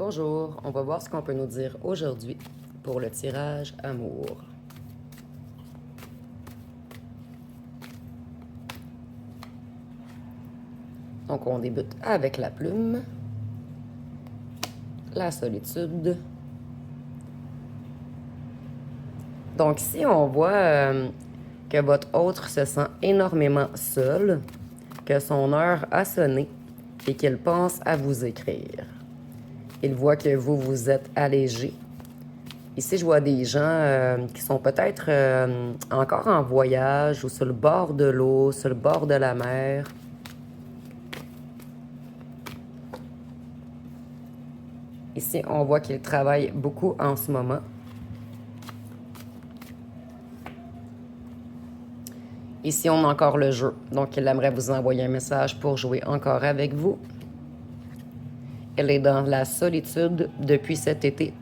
Bonjour, on va voir ce qu'on peut nous dire aujourd'hui pour le tirage amour. Donc on débute avec la plume, la solitude. Donc ici on voit que votre autre se sent énormément seul, que son heure a sonné et qu'il pense à vous écrire. Il voit que vous êtes allégé. Ici, je vois des gens qui sont peut-être encore en voyage ou sur le bord de l'eau, sur le bord de la mer. Ici, on voit qu'il travaille beaucoup en ce moment. Ici, on a encore le jeu. Donc, il aimerait vous envoyer un message pour jouer encore avec vous. Elle est dans la solitude depuis cet été.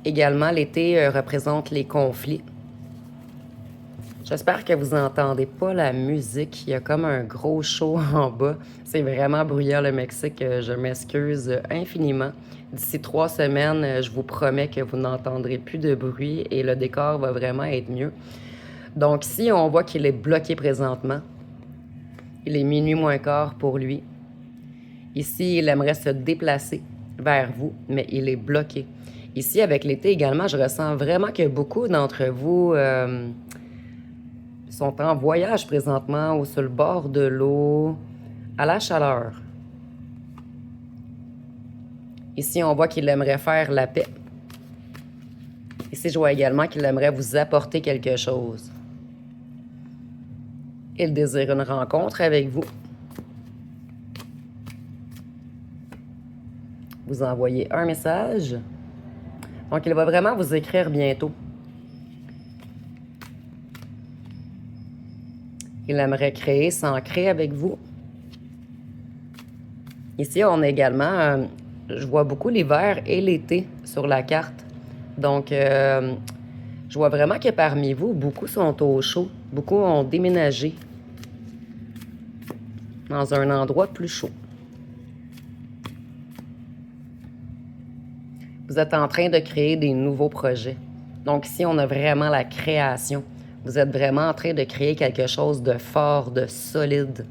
Également, l'été représente les conflits. J'espère que vous n'entendez pas la musique. Il y a comme un gros show en bas. C'est vraiment bruyant le Mexique. Je m'excuse infiniment. D'ici 3 semaines, je vous promets que vous n'entendrez plus de bruit et le décor va vraiment être mieux. Donc ici, on voit qu'il est bloqué présentement. Il est minuit moins quart pour lui. Ici, il aimerait se déplacer vers vous, mais il est bloqué. Ici, avec l'été également, je ressens vraiment que beaucoup d'entre vous sont en voyage présentement ou sur le bord de l'eau, à la chaleur. Ici, on voit qu'il aimerait faire la paix. Ici, je vois également qu'il aimerait vous apporter quelque chose. Il désire une rencontre avec vous. Vous envoyez un message. Donc, il va vraiment vous écrire bientôt. Il aimerait créer, s'ancrer avec vous. Ici, on a également, je vois beaucoup l'hiver et l'été sur la carte. Donc, je vois vraiment que parmi vous, beaucoup sont au chaud. Beaucoup ont déménagé dans un endroit plus chaud. Vous êtes en train de créer des nouveaux projets. Donc ici, on a vraiment la création. Vous êtes vraiment en train de créer quelque chose de fort, de solide.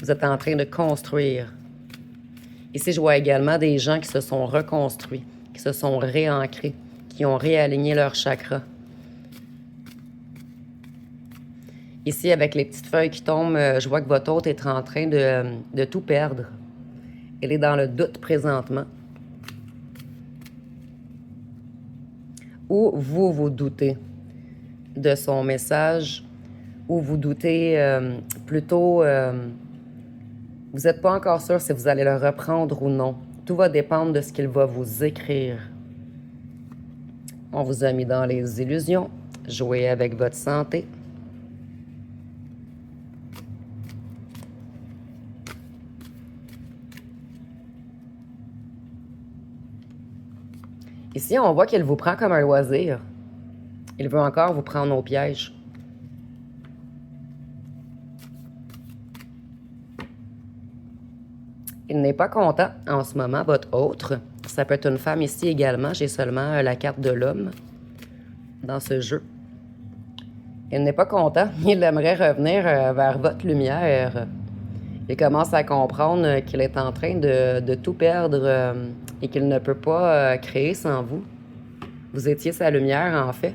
Vous êtes en train de construire. Ici, je vois également des gens qui se sont reconstruits, qui se sont réancrés, qui ont réaligné leurs chakras. Ici, avec les petites feuilles qui tombent, je vois que votre hôte est en train de tout perdre. Elle est dans le doute présentement. Ou vous doutez de son message, ou vous doutez plutôt... vous n'êtes pas encore sûr si vous allez le reprendre ou non. Tout va dépendre de ce qu'il va vous écrire. On vous a mis dans les illusions. Jouez avec votre santé. Ici, on voit qu'il vous prend comme un loisir. Il veut encore vous prendre au piège. Il n'est pas content en ce moment, votre autre. Ça peut être une femme ici également. J'ai seulement la carte de l'homme dans ce jeu. Il n'est pas content. Il aimerait revenir vers votre lumière. Il commence à comprendre qu'il est en train de tout perdre et qu'il ne peut pas créer sans vous. Vous étiez sa lumière, en fait.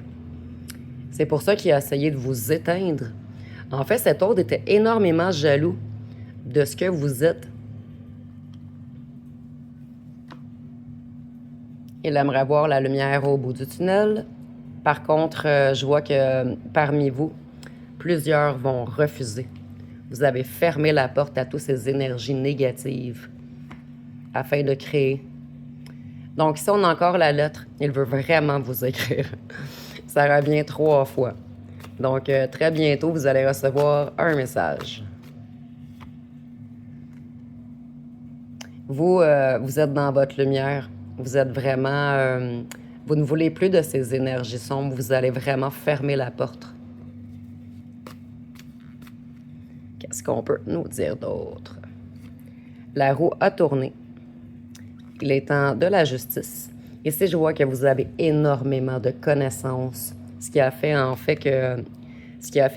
C'est pour ça qu'il a essayé de vous éteindre. En fait, cet autre était énormément jaloux de ce que vous êtes. Il aimerait voir la lumière au bout du tunnel. Par contre, je vois que parmi vous, plusieurs vont refuser. Vous avez fermé la porte à toutes ces énergies négatives afin de créer. Donc, si on a encore la lettre, il veut vraiment vous écrire. Ça revient 3 fois. Donc, très bientôt, vous allez recevoir un message. Vous êtes dans votre lumière. Vous êtes vraiment... vous ne voulez plus de ces énergies sombres. Vous allez vraiment fermer la porte. Qu'est-ce qu'on peut nous dire d'autre? La roue a tourné. Il est temps de la justice. Ici, je vois que vous avez énormément de connaissances, ce qui a fait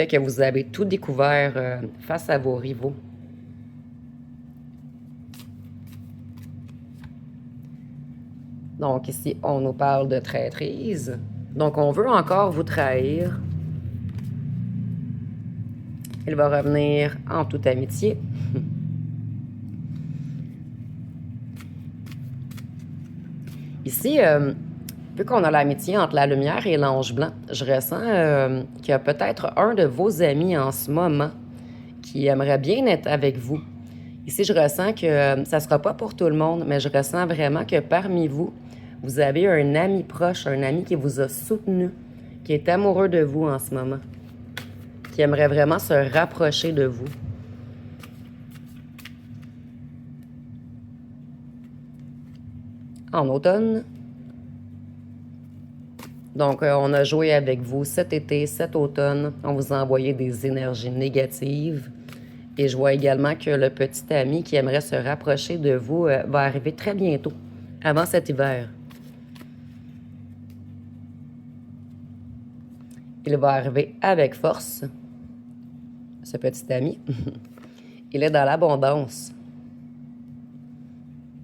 que vous avez tout découvert face à vos rivaux. Donc ici, on nous parle de traîtrise. Donc on veut encore vous trahir. Il va revenir en toute amitié. Ici, vu qu'on a l'amitié entre la lumière et l'ange blanc, je ressens qu'il y a peut-être un de vos amis en ce moment qui aimerait bien être avec vous. Ici, je ressens que ça ne sera pas pour tout le monde, mais je ressens vraiment que parmi vous, vous avez un ami proche, un ami qui vous a soutenu, qui est amoureux de vous en ce moment, qui aimerait vraiment se rapprocher de vous. En automne. Donc, on a joué avec vous cet été, cet automne. On vous a envoyé des énergies négatives. Et je vois également que le petit ami qui aimerait se rapprocher de vous va arriver très bientôt, avant cet hiver. Il va arriver avec force, ce petit ami. Il est dans l'abondance.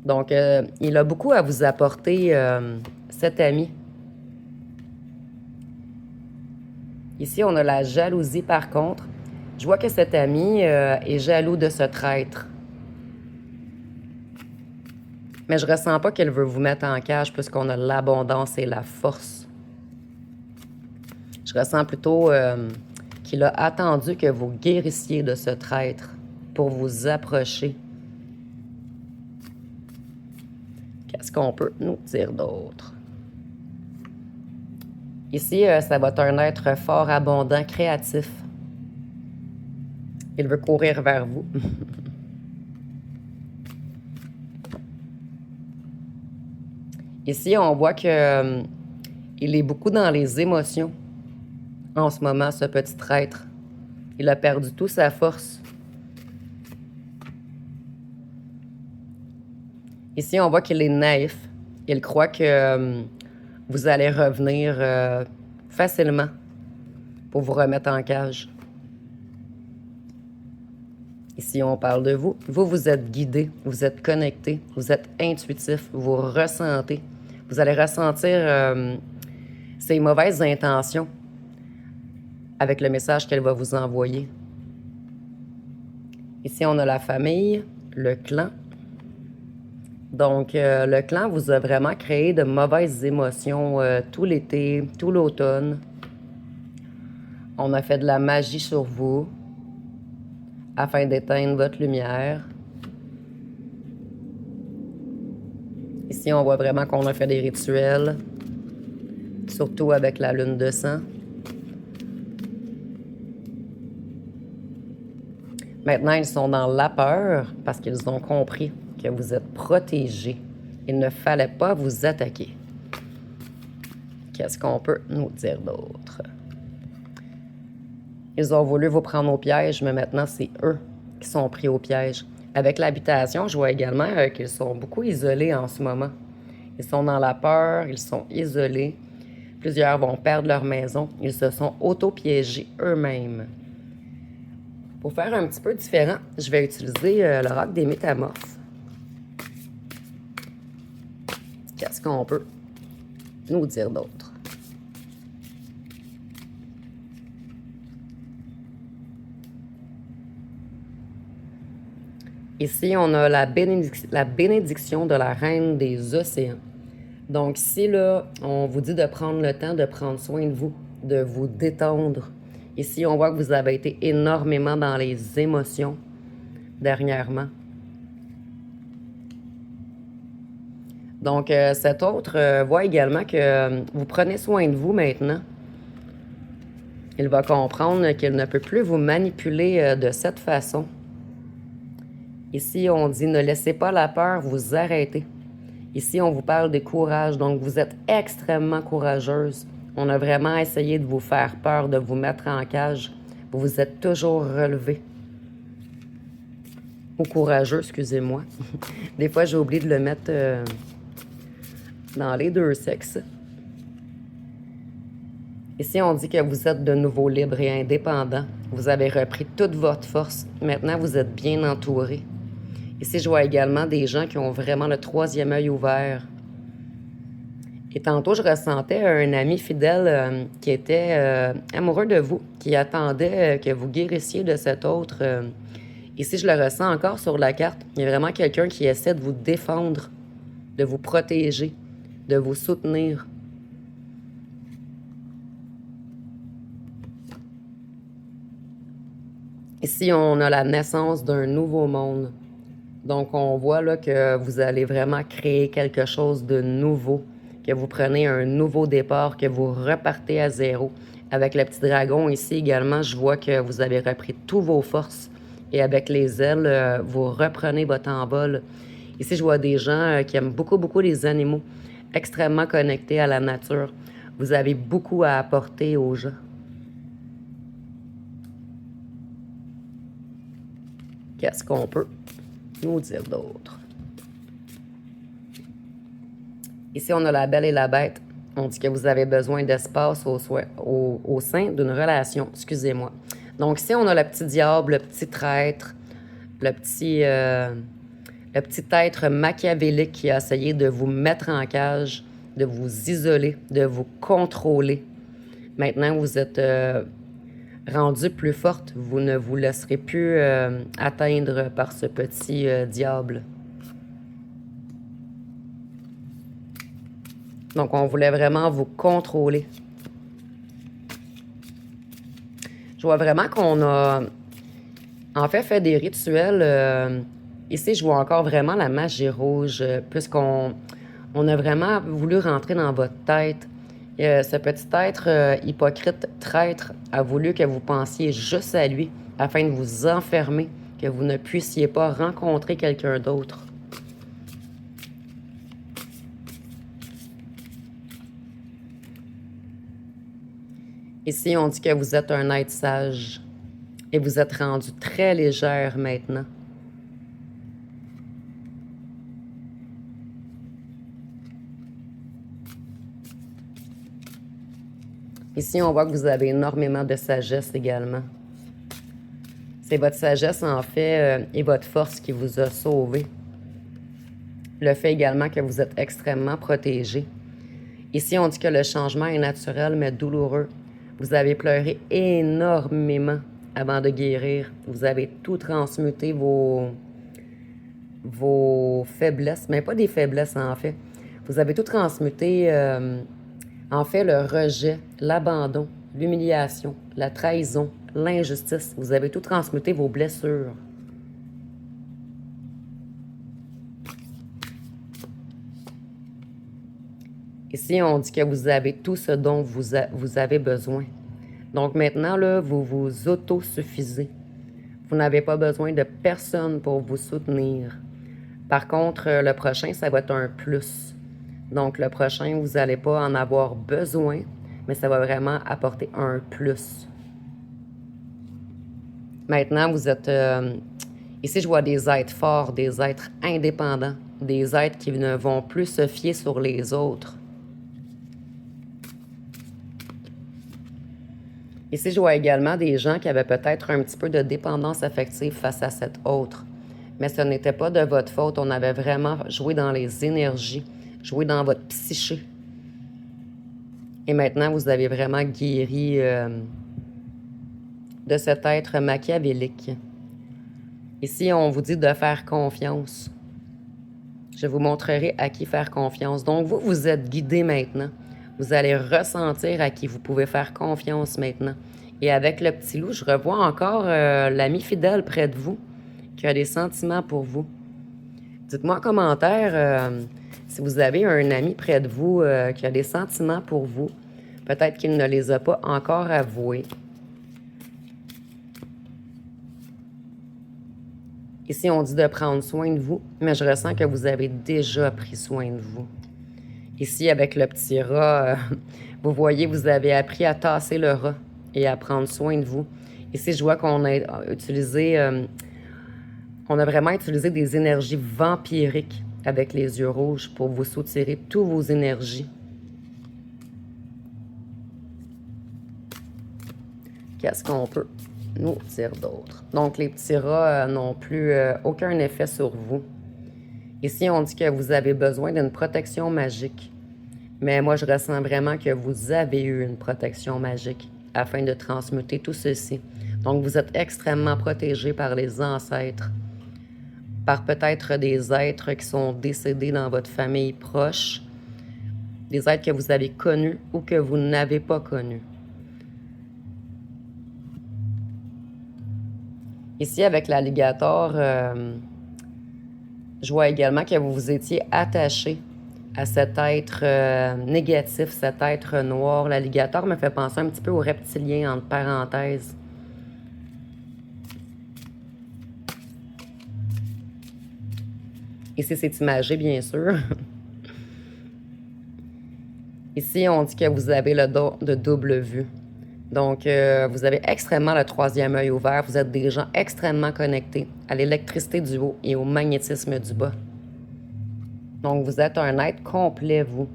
Donc, il a beaucoup à vous apporter, cet ami. Ici, on a la jalousie par contre. Je vois que cet ami est jaloux de ce traître. Mais je ressens pas qu'il veut vous mettre en cage puisqu'on a l'abondance et la force. Je ressens plutôt qu'il a attendu que vous guérissiez de ce traître pour vous approcher. Qu'est-ce qu'on peut nous dire d'autre? Ici, ça va être un être fort, abondant, créatif. Il veut courir vers vous. Ici, on voit que il est beaucoup dans les émotions en ce moment, ce petit traître. Il a perdu toute sa force. Ici, on voit qu'il est naïf. Il croit que vous allez revenir facilement pour vous remettre en cage. Ici, on parle de vous. Vous, vous êtes guidé, vous êtes connecté, vous êtes intuitif, vous ressentez. Vous allez ressentir ses mauvaises intentions avec le message qu'elle va vous envoyer. Ici, on a la famille, le clan. Donc, le clan vous a vraiment créé de mauvaises émotions tout l'été, tout l'automne. On a fait de la magie sur vous afin d'éteindre votre lumière. Ici, on voit vraiment qu'on a fait des rituels, surtout avec la lune de sang. Maintenant, ils sont dans la peur parce qu'ils ont compris que vous êtes protégés. Il ne fallait pas vous attaquer. Qu'est-ce qu'on peut nous dire d'autre? Ils ont voulu vous prendre au piège, mais maintenant, c'est eux qui sont pris au piège. Avec l'habitation, je vois également qu'ils sont beaucoup isolés en ce moment. Ils sont dans la peur, ils sont isolés. Plusieurs vont perdre leur maison. Ils se sont auto-piégés eux-mêmes. Pour faire un petit peu différent, je vais utiliser l'oracle des métamorphes. Qu'est-ce qu'on peut nous dire d'autre? Ici, on a la bénédiction de la reine des océans. Donc ici, là, on vous dit de prendre le temps de prendre soin de vous détendre. Ici, on voit que vous avez été énormément dans les émotions dernièrement. Donc, cet autre voit également que vous prenez soin de vous maintenant. Il va comprendre qu'il ne peut plus vous manipuler de cette façon. Ici, on dit ne laissez pas la peur vous arrêter. Ici, on vous parle de courage, donc vous êtes extrêmement courageuse. On a vraiment essayé de vous faire peur, de vous mettre en cage. Vous vous êtes toujours relevé. Ou courageux, excusez-moi. Des fois, j'ai oublié de le mettre dans les deux sexes. Ici, on dit que vous êtes de nouveau libre et indépendant. Vous avez repris toute votre force. Maintenant, vous êtes bien entouré. Ici, je vois également des gens qui ont vraiment le troisième œil ouvert. Et tantôt, je ressentais un ami fidèle qui était amoureux de vous, qui attendait que vous guérissiez de cet autre. Ici, je le ressens encore sur la carte. Il y a vraiment quelqu'un qui essaie de vous défendre, de vous protéger, de vous soutenir. Ici, on a la naissance d'un nouveau monde. Donc, on voit là que vous allez vraiment créer quelque chose de nouveau, que vous prenez un nouveau départ, que vous repartez à zéro. Avec le petit dragon ici également, je vois que vous avez repris toutes vos forces. Et avec les ailes, vous reprenez votre envol. Ici, je vois des gens qui aiment beaucoup, beaucoup les animaux, extrêmement connectés à la nature. Vous avez beaucoup à apporter aux gens. Qu'est-ce qu'on peut nous dire d'autre? Ici, on a la belle et la bête. On dit que vous avez besoin d'espace au sein d'une relation. Excusez-moi. Donc, ici, on a le petit diable, le petit traître, le petit être machiavélique qui a essayé de vous mettre en cage, de vous isoler, de vous contrôler. Maintenant, vous êtes rendu plus forte. Vous ne vous laisserez plus atteindre par ce petit diable. Donc, on voulait vraiment vous contrôler. Je vois vraiment qu'on a, en fait des rituels. Ici, je vois encore vraiment la magie rouge, puisqu'on a vraiment voulu rentrer dans votre tête. Ce petit être hypocrite, traître, a voulu que vous pensiez juste à lui, afin de vous enfermer, que vous ne puissiez pas rencontrer quelqu'un d'autre. Ici, on dit que vous êtes un être sage et vous êtes rendu très légère maintenant. Ici, on voit que vous avez énormément de sagesse également. C'est votre sagesse, en fait, et votre force qui vous a sauvé. Le fait également que vous êtes extrêmement protégé. Ici, on dit que le changement est naturel, mais douloureux. Vous avez pleuré énormément avant de guérir. Vous avez tout transmuté vos faiblesses, mais pas des faiblesses en fait. Vous avez tout transmuté, en fait, le rejet, l'abandon, l'humiliation, la trahison, l'injustice. Vous avez tout transmuté vos blessures. Ici, on dit que vous avez tout ce dont vous avez besoin. Donc maintenant, là, vous vous autosuffisez. Vous n'avez pas besoin de personne pour vous soutenir. Par contre, le prochain, ça va être un plus. Donc le prochain, vous n'allez pas en avoir besoin, mais ça va vraiment apporter un plus. Maintenant, vous êtes... ici, je vois des êtres forts, des êtres indépendants, des êtres qui ne vont plus se fier sur les autres. Ici, je vois également des gens qui avaient peut-être un petit peu de dépendance affective face à cet autre. Mais ce n'était pas de votre faute. On avait vraiment joué dans les énergies, joué dans votre psyché. Et maintenant, vous avez vraiment guéri de cet être machiavélique. Ici, on vous dit de faire confiance. Je vous montrerai à qui faire confiance. Donc, vous êtes guidé maintenant. Vous allez ressentir à qui vous pouvez faire confiance maintenant. Et avec le petit loup, je revois encore l'ami fidèle près de vous qui a des sentiments pour vous. Dites-moi en commentaire si vous avez un ami près de vous qui a des sentiments pour vous. Peut-être qu'il ne les a pas encore avoués. Ici, on dit de prendre soin de vous, mais je ressens que vous avez déjà pris soin de vous. Ici, avec le petit rat, vous voyez, vous avez appris à tasser le rat et à prendre soin de vous. Ici, je vois qu'on a utilisé... On a vraiment utilisé des énergies vampiriques avec les yeux rouges pour vous soutirer toutes vos énergies. Qu'est-ce qu'on peut nous dire d'autre? Donc, les petits rats n'ont plus aucun effet sur vous. Ici, on dit que vous avez besoin d'une protection magique. Mais moi, je ressens vraiment que vous avez eu une protection magique afin de transmuter tout ceci. Donc, vous êtes extrêmement protégé par les ancêtres, par peut-être des êtres qui sont décédés dans votre famille proche, des êtres que vous avez connus ou que vous n'avez pas connus. Ici, avec l'alligator, je vois également que vous vous étiez attaché à cet être négatif, cet être noir. L'alligator me fait penser un petit peu aux reptiliens, entre parenthèses. Ici, c'est imagé, bien sûr. Ici, on dit que vous avez le don de double vue. Donc, vous avez extrêmement le troisième œil ouvert. Vous êtes des gens extrêmement connectés à l'électricité du haut et au magnétisme du bas. Donc, vous êtes un être complet, vous.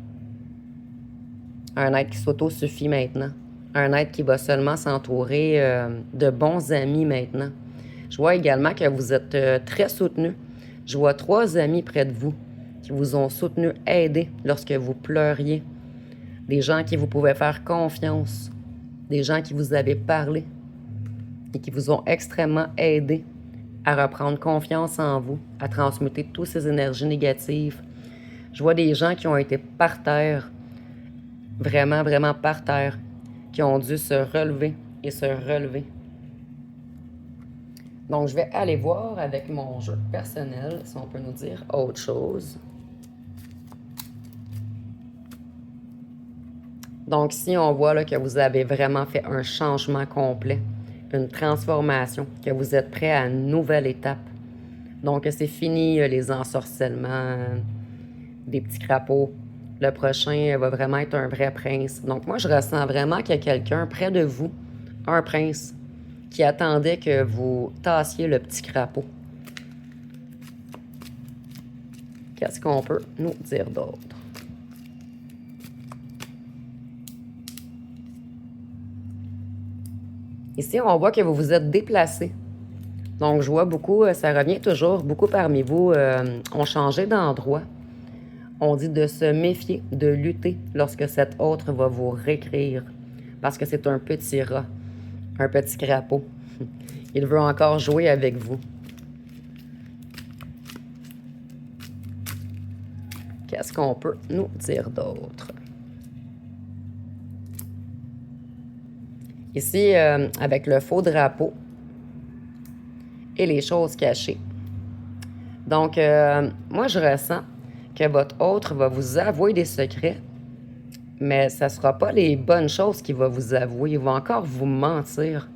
Un être qui s'auto-suffit maintenant. Un être qui va seulement s'entourer de bons amis maintenant. Je vois également que vous êtes très soutenu. Je vois 3 amis près de vous qui vous ont soutenu, aidé lorsque vous pleuriez. Des gens qui vous pouvaient faire confiance. Des gens qui vous avaient parlé et qui vous ont extrêmement aidé à reprendre confiance en vous, à transmuter toutes ces énergies négatives. Je vois des gens qui ont été par terre, vraiment, vraiment par terre, qui ont dû se relever et se relever. Donc, je vais aller voir avec mon jeu personnel, si on peut nous dire autre chose. Donc, ici, on voit là, que vous avez vraiment fait un changement complet, une transformation, que vous êtes prêt à une nouvelle étape. Donc, c'est fini les ensorcellements, des petits crapauds. Le prochain va vraiment être un vrai prince. Donc, moi, je ressens vraiment qu'il y a quelqu'un près de vous, un prince, qui attendait que vous tassiez le petit crapaud. Qu'est-ce qu'on peut nous dire d'autre? Ici, on voit que vous vous êtes déplacé. Donc, je vois beaucoup, ça revient toujours, beaucoup parmi vous ont changé d'endroit. On dit de se méfier, de lutter lorsque cet autre va vous réécrire. Parce que c'est un petit rat, un petit crapaud. Il veut encore jouer avec vous. Qu'est-ce qu'on peut nous dire d'autre? Ici, avec le faux drapeau et les choses cachées. Donc, moi, je ressens que votre autre va vous avouer des secrets, mais ça ne sera pas les bonnes choses qu'il va vous avouer. Il va encore vous mentir.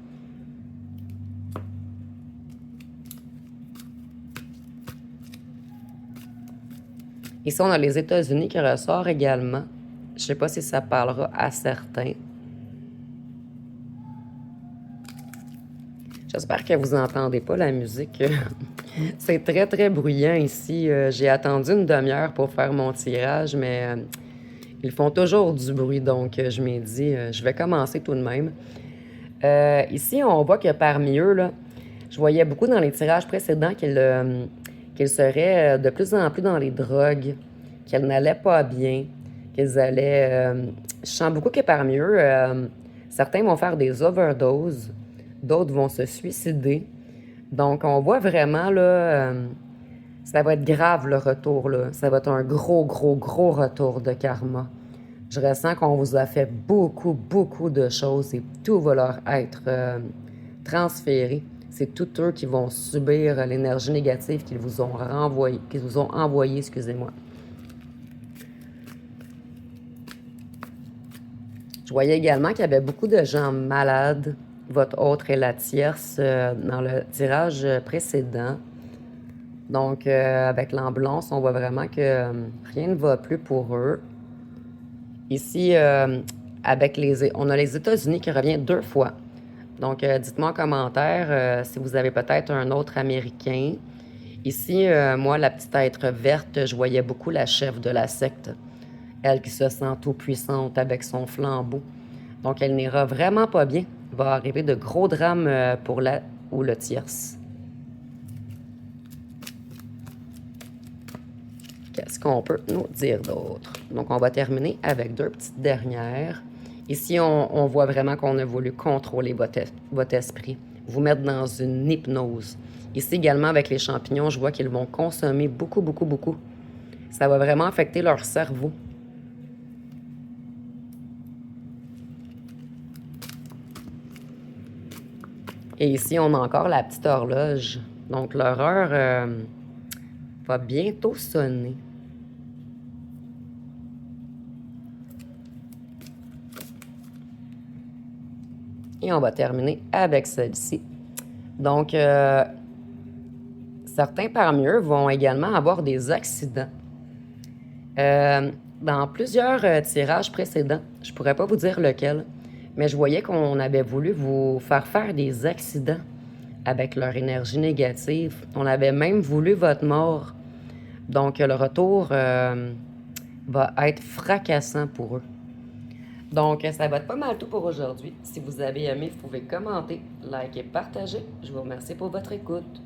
Ici, on a les États-Unis qui ressort également. Je ne sais pas si ça parlera à certains. J'espère que vous n'entendez pas la musique. C'est très, très bruyant ici. J'ai attendu une demi-heure pour faire mon tirage, mais ils font toujours du bruit. Donc, je m'ai dit, je vais commencer tout de même. Ici, on voit que parmi eux, là, je voyais beaucoup dans les tirages précédents qu'ils seraient de plus en plus dans les drogues, qu'elles n'allaient pas bien, qu'ils allaient... je sens beaucoup que parmi eux, certains vont faire des overdoses, d'autres vont se suicider. Donc, on voit vraiment, là, ça va être grave le retour, là. Ça va être un gros, gros, gros retour de karma. Je ressens qu'on vous a fait beaucoup, beaucoup de choses et tout va leur être transféré. C'est tous eux qui vont subir l'énergie négative qu'ils vous ont renvoyée, qu'ils vous ont envoyée, excusez-moi. Je voyais également qu'il y avait beaucoup de gens malades. Votre autre est la tierce dans le tirage précédent. Donc, avec l'ambulance, on voit vraiment que rien ne va plus pour eux. Ici, on a les États-Unis qui revient 2 fois. Donc, dites-moi en commentaire si vous avez peut-être un autre Américain Ici, moi, la petite être verte, je voyais beaucoup la chef de la secte. Elle qui se sent tout puissante avec son flambeau. Donc, elle n'ira vraiment pas bien. Il va arriver de gros drames pour la ou le tierce. Qu'est-ce qu'on peut nous dire d'autre? Donc, on va terminer avec deux petites dernières. Ici, on voit vraiment qu'on a voulu contrôler votre esprit, vous mettre dans une hypnose. Ici également, avec les champignons, je vois qu'ils vont consommer beaucoup, beaucoup, beaucoup. Ça va vraiment affecter leur cerveau. Et ici, on a encore la petite horloge. Donc, leur heure va bientôt sonner. Et on va terminer avec celle-ci. Donc, certains parmi eux vont également avoir des accidents. Dans plusieurs tirages précédents, je pourrais pas vous dire lequel, mais je voyais qu'on avait voulu vous faire des accidents avec leur énergie négative. On avait même voulu votre mort. Donc, le retour va être fracassant pour eux. Donc, ça va être pas mal tout pour aujourd'hui. Si vous avez aimé, vous pouvez commenter, liker, partager. Je vous remercie pour votre écoute.